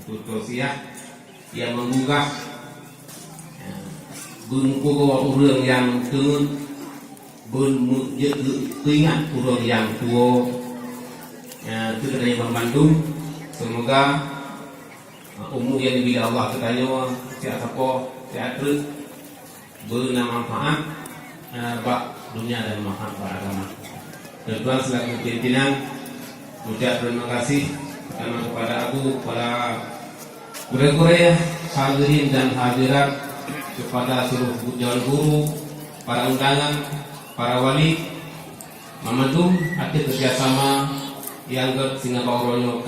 Tutosia yang menggugah bun pukul urang yang turun bun ingat urang yang tua itu katanya membantu. Semoga umur yang diberi Allah katanya siapa siapa buna manfaat bak dunia dan manfaat agama. Dan Tuhan selaku pimpinan ucap terima kasih karena kepada aku, kepada guru-guru hadirin dan hadirat, kepada seluruh jalan guru, para undangan, para wali, membantu hati kerjasama yang sehingga bauronyo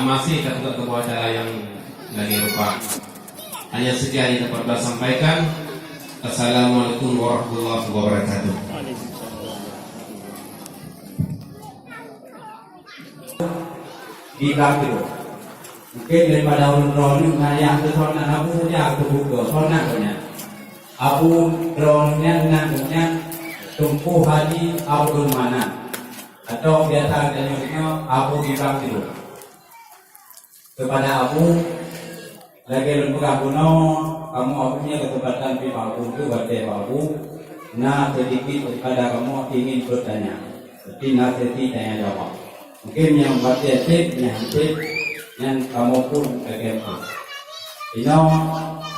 masih kata kebuah acara yang lagi rupa. Hanya sekian yang dapat saya sampaikan. Assalamualaikum warahmatullahi wabarakatuh. Di belakang mungkin daripada orang-orang yang tersonak aku saja aku buka sonaknya aku dronnya nantinya tumpu haji Abdul Mana atau biasa adanya aku di belakang kepada aku lagi lembaga kuno kamu punya kesempatan di aku itu berarti aku nah sedikit kepada kamu ingin bertanya seperti nasihati tanya jawab. Mungkin yang batik yang kamu pun SMA. Ino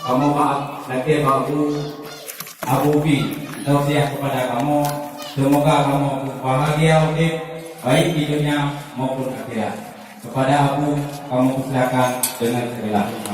kamu maaf lagi aku bi tausiah kepada kamu. Semoga kamu bahagia baik di dunia maupun akhirat. Kepada aku kamu silakan dengan segala.